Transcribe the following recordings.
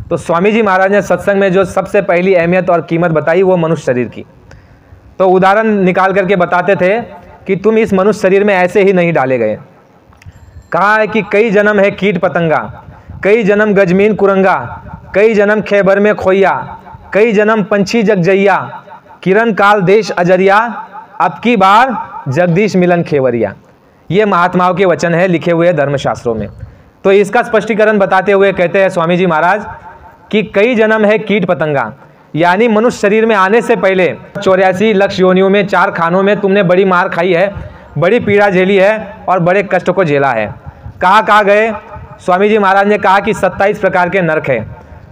तो स्वामी जी महाराज ने सत्संग में जो सबसे पहली अहमियत और कीमत बताई वो मनुष्य शरीर की। तो उदाहरण निकाल करके बताते थे कि तुम इस मनुष्य शरीर में ऐसे ही नहीं डाले गए। कहा है कि कई जन्म है कीट पतंगा, कई जन्म गजमीन कुरंगा, कई जन्म खैबर में खोइया, कई जन्म पंछी जगजैया, किरण काल देश अजरिया, अब की बार जगदीश मिलन खेवरिया। ये महात्माओं के वचन है लिखे हुए धर्मशास्त्रों में। तो इसका स्पष्टीकरण बताते हुए कहते हैं स्वामी जी महाराज कि कई जन्म है कीट पतंगा, यानी मनुष्य शरीर में आने से पहले 84 लक्ष योनियों में 4 खानों में तुमने बड़ी मार खाई है, बड़ी पीड़ा झेली है और बड़े कष्ट को झेला है। कहाँ गए? स्वामी जी महाराज ने कहा कि 27 प्रकार के नरक है।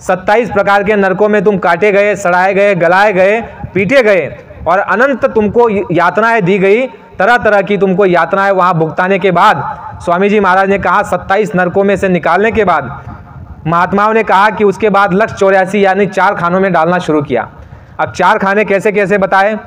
27 प्रकार के नरकों में तुम काटे गए, सड़ाए गए, गलाए गए, पीटे गए और अनंत तुमको यातनाएं दी गई, तरह तरह की तुमको यातनाएं वहाँ भुगताने के बाद स्वामी जी महाराज ने कहा 27 नरकों में से निकालने के बाद महात्माओं ने कहा कि उसके बाद लक्ष 84 यानी 4 खानों में डालना शुरू किया। अब 4 खाने कैसे कैसे बताए?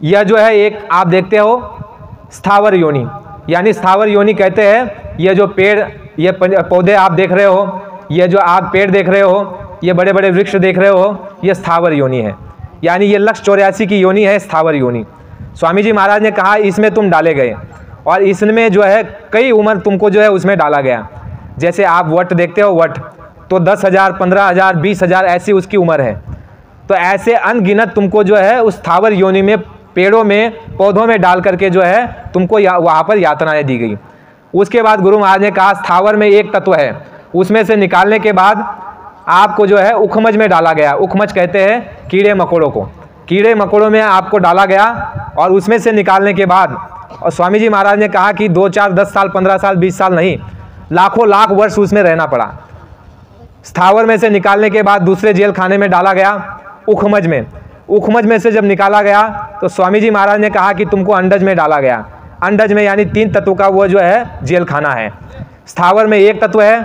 यह जो है एक आप देखते हो स्थावर योनि, यानी स्थावर योनि कहते हैं ये जो पेड़, ये पौधे आप देख रहे हो, ये जो आप पेड़ देख रहे हो, ये बड़े बड़े वृक्ष देख रहे हो, ये स्थावर योनि है, यानी ये लक्ष 84 की योनि है स्थावर योनि। स्वामी जी महाराज ने कहा इसमें तुम डाले गए और इसमें जो है कई उम्र तुमको जो है उसमें डाला गया। जैसे आप वट देखते हो, वट तो 10,000, 15,000, 20,000 ऐसी उसकी उम्र है। तो ऐसे अनगिनत तुमको जो है उस स्थावर योनि में, पेड़ों में, पौधों में डाल करके जो है तुमको वहाँ पर यातनाएं दी गई। उसके बाद गुरु महाराज ने कहा स्थावर में एक तत्व है, उसमें से निकालने के बाद आपको जो है उखमज में डाला गया। उखमज कहते हैं कीड़े मकोड़ों को, कीड़े मकोड़ों में आपको डाला गया और उसमें से निकालने के बाद और स्वामी जी महाराज ने कहा कि 2, 4, 10 साल, 15 साल, 20 साल नहीं, लाखों लाख वर्ष उसमें रहना पड़ा। स्थावर में से निकालने के बाद दूसरे जेल खाने में डाला गया उखमज में। उखमज में से जब निकाला गया तो स्वामी जी महाराज ने कहा कि तुमको अंडज में डाला गया। अंडज में यानी 3 तत्व का वो जो है जेल खाना है। स्थावर में 1 तत्व है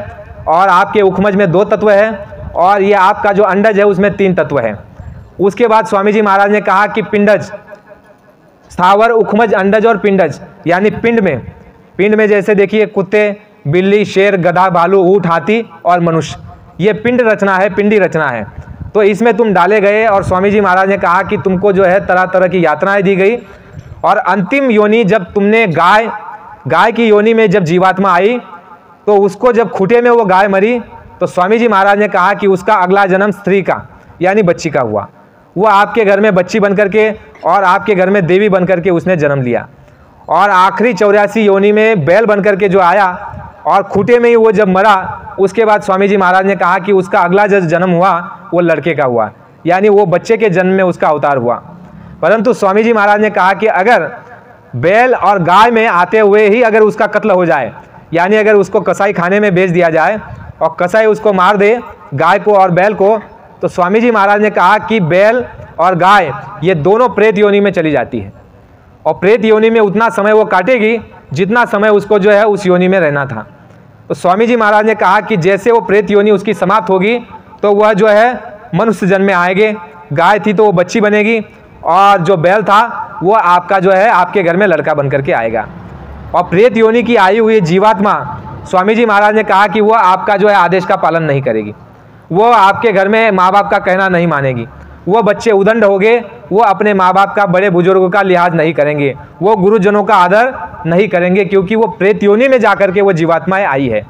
और आपके उखमज में 2 तत्व है और ये आपका जो अंडज है उसमें 3 तत्व है। उसके बाद स्वामी जी महाराज ने कहा कि पिंडज, स्थावर, उखमज, अंडज और पिंडज, यानी पिंड में जैसे देखिए कुत्ते, बिल्ली, शेर, गधा, भालू, ऊंट, हाथी और मनुष्य, ये पिंड रचना है, पिंडी रचना है। तो इसमें तुम डाले गए और स्वामी जी महाराज ने कहा कि तुमको जो है तरह तरह की यातनाएं दी गई और अंतिम योनि जब तुमने गाय की योनि में जब जीवात्मा आई तो उसको जब खूंटे में वो गाय मरी तो स्वामी जी महाराज ने कहा कि उसका अगला जन्म स्त्री का यानी बच्ची का हुआ। वो आपके घर में बच्ची बन करके और आपके घर में देवी बन करके उसने जन्म लिया और आखिरी 84 योनि में बैल बन करके जो आया और खूंटे में ही वो जब मरा, उसके बाद स्वामी जी महाराज ने कहा कि उसका अगला जो जन्म हुआ वो लड़के का हुआ, यानी वो बच्चे के जन्म में उसका अवतार हुआ। परंतु स्वामी जी महाराज ने कहा कि अगर बैल और गाय में आते हुए ही अगर उसका कत्ल हो जाए, यानी अगर उसको कसाई खाने में बेच दिया जाए और कसाई उसको मार दे, गाय को और बैल को, तो स्वामी जी महाराज ने कहा कि बैल और गाय ये दोनों प्रेत योनि में चली जाती है और प्रेत योनि में उतना समय वो काटेगी जितना समय उसको जो है उस योनि में रहना था। तो स्वामी जी महाराज ने कहा कि जैसे वो प्रेत योनि उसकी समाप्त होगी तो वह जो है मनुष्य जन्म में आएंगे। गाय थी तो वो बच्ची बनेगी और जो बैल था वो आपका जो है आपके घर में लड़का बन करके आएगा। और प्रेत योनि की आई हुई जीवात्मा स्वामी जी महाराज ने कहा कि वह आपका जो है आदेश का पालन नहीं करेगी, वो आपके घर में माँ बाप का कहना नहीं मानेगी, वो बच्चे उदंड हो गए, वो अपने माँ बाप का, बड़े बुजुर्गों का लिहाज नहीं करेंगे, वो गुरुजनों का आदर नहीं करेंगे, क्योंकि वो प्रेत योनि में जाकर के वो जीवात्माएं आई है।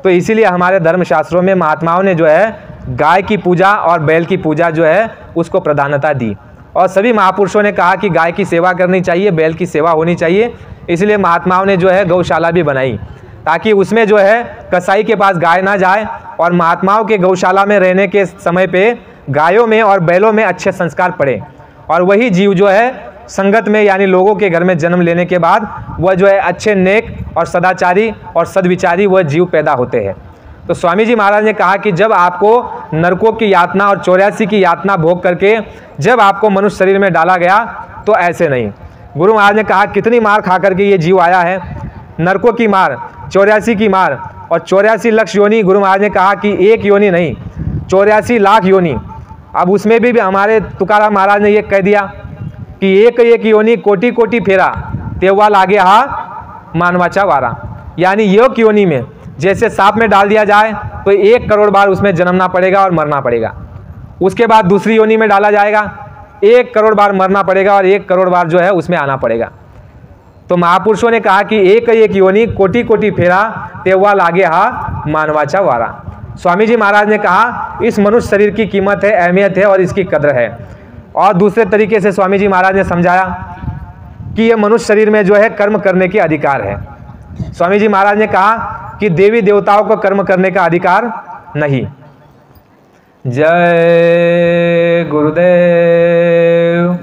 तो इसीलिए हमारे धर्मशास्त्रों में महात्माओं ने जो है गाय की पूजा और बैल की पूजा जो है उसको प्रधानता दी और सभी महापुरुषों ने कहा कि गाय की सेवा करनी चाहिए, बैल की सेवा होनी चाहिए। इसलिए महात्माओं ने जो है गौशाला भी बनाई ताकि उसमें जो है कसाई के पास गाय ना जाए और महात्माओं के गौशाला में रहने के समय पे गायों में और बैलों में अच्छे संस्कार पड़े और वही जीव जो है संगत में यानी लोगों के घर में जन्म लेने के बाद वह जो है अच्छे नेक और सदाचारी और सद्विचारी वह जीव पैदा होते हैं। तो स्वामी जी महाराज ने कहा कि जब आपको नरकों की यातना और 84 की यातना भोग करके जब आपको मनुष्य शरीर में डाला गया तो ऐसे नहीं। गुरु महाराज ने कहा कितनी मार खा करके ये जीव आया है, नरकों की मार, 84 की मार और 84 लक्ष योनि। गुरु महाराज ने कहा कि एक योनि नहीं, 84 लाख योनि। अब उसमें भी हमारे तुकाराम महाराज ने ये कह दिया कि एक एक योनि कोटि कोटि फेरा तेव्हा लागे हा मानवाचा वारा, यानी योग योनि में जैसे सांप में डाल दिया जाए तो 1 करोड़ बार उसमें जन्मना पड़ेगा और मरना पड़ेगा। उसके बाद दूसरी योनि में डाला जाएगा, 1 करोड़ बार मरना पड़ेगा और 1 करोड़ बार जो है उसमें आना पड़ेगा। तो महापुरुषों ने कहा कि एक एक योनि कोटि कोटि फेरा, तेवा लागे हा मानवाचा वारा। स्वामी जी महाराज ने कहा इस मनुष्य शरीर की कीमत है, अहमियत है और इसकी कद्र है। और दूसरे तरीके से स्वामी जी महाराज ने समझाया कि ये मनुष्य शरीर में जो है कर्म करने के अधिकार है। स्वामी जी महाराज ने कहा कि देवी देवताओं को कर्म करने का अधिकार नहीं। जय गुरुदेव।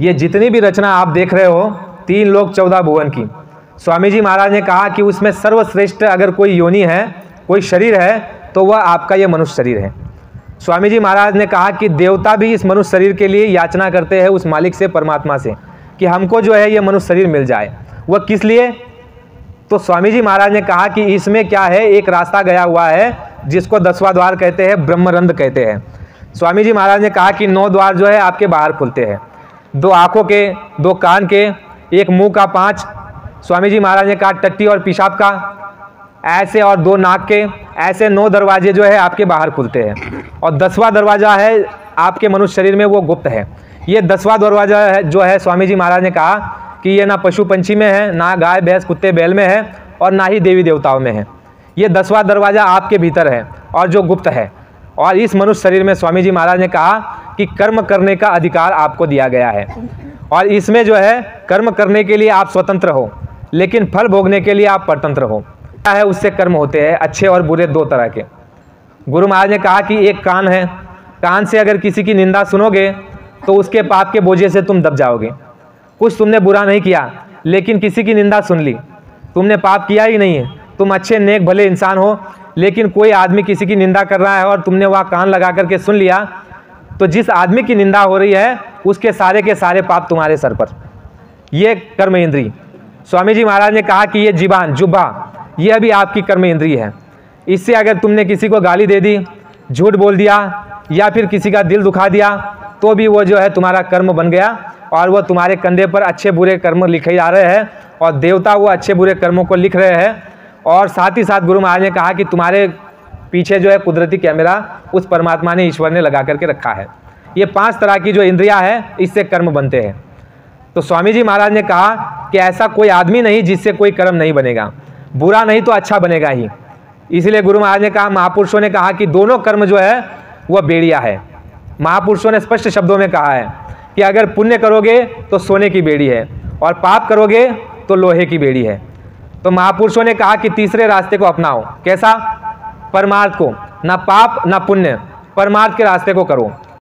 ये जितनी भी रचना आप देख रहे हो 3 लोक 14 भुवन की, स्वामी जी महाराज ने कहा कि उसमें सर्वश्रेष्ठ अगर कोई योनि है, कोई शरीर है, तो वह आपका ये मनुष्य शरीर है। स्वामी जी महाराज ने कहा कि देवता भी इस मनुष्य शरीर के लिए याचना करते हैं उस मालिक से, परमात्मा से, कि हमको जो है ये मनुष्य शरीर मिल जाए। वह किस लिए? तो स्वामी जी महाराज ने कहा कि इसमें क्या है, एक रास्ता गया हुआ है जिसको 10वां द्वार कहते हैं, ब्रह्मरंध्र कहते हैं। स्वामी जी महाराज ने कहा कि 9 द्वार जो है आपके बाहर खुलते हैं, 2 आँखों के, 2 कान के, 1 मुंह का, 5 स्वामी जी महाराज ने कहा टट्टी और पेशाब का, ऐसे, और 2 नाक के, ऐसे 9 दरवाजे जो है आपके बाहर खुलते हैं। और 10वां दरवाजा है आपके मनुष्य शरीर में, वो गुप्त है। ये 10वां दरवाजा है जो है स्वामी जी महाराज ने कहा कि ये ना पशु पंछी में है, ना गाय भैंस कुत्ते बैल में है, और ना ही देवी देवताओं में है। ये 10वां दरवाजा आपके भीतर है और जो गुप्त है। और इस मनुष्य शरीर में स्वामी जी महाराज ने कहा कि कर्म करने का अधिकार आपको दिया गया है, और इसमें जो है कर्म करने के लिए आप स्वतंत्र हो, लेकिन फल भोगने के लिए आप परतंत्र हो। क्या है, उससे कर्म होते हैं, अच्छे और बुरे 2 तरह के। गुरु महाराज ने कहा कि एक कान है, कान से अगर किसी की निंदा सुनोगे तो उसके पाप के बोझे से तुम दब जाओगे। कुछ तुमने बुरा नहीं किया, लेकिन किसी की निंदा सुन ली, तुमने पाप किया ही नहीं है, तुम अच्छे नेक भले इंसान हो, लेकिन कोई आदमी किसी की निंदा कर रहा है और तुमने वहाँ कान लगा करके सुन लिया, तो जिस आदमी की निंदा हो रही है उसके सारे के सारे पाप तुम्हारे सर पर। ये कर्म इंद्री। स्वामी जी महाराज ने कहा कि ये जीवान, जुब्बा, ये भी आपकी कर्म इंद्री है। इससे अगर तुमने किसी को गाली दे दी, झूठ बोल दिया, या फिर किसी का दिल दुखा दिया, तो भी वो जो है तुम्हारा कर्म बन गया, और वो तुम्हारे कंधे पर अच्छे बुरे कर्म लिखे जा रहे हैं, और देवता वो अच्छे बुरे कर्मों को लिख रहे हैं। और साथ ही साथ गुरु महाराज ने कहा कि तुम्हारे पीछे जो है कुदरती कैमरा उस परमात्मा ने, ईश्वर ने लगा करके रखा है। ये 5 तरह की जो इंद्रियां हैं, इससे कर्म बनते हैं। तो स्वामी जी महाराज ने कहा कि ऐसा कोई आदमी नहीं जिससे कोई कर्म नहीं बनेगा, बुरा नहीं तो अच्छा बनेगा ही। इसलिए गुरु महाराज ने कहा, महापुरुषों ने कहा कि दोनों कर्म जो है वह बेड़िया है। महापुरुषों ने स्पष्ट शब्दों में कहा है कि अगर पुण्य करोगे तो सोने की बेड़ी है, और पाप करोगे तो लोहे की बेड़ी है। तो महापुरुषों ने कहा कि तीसरे रास्ते को अपनाओ। कैसा? परमार्थ को, ना पाप ना पुण्य, परमार्थ के रास्ते को करो।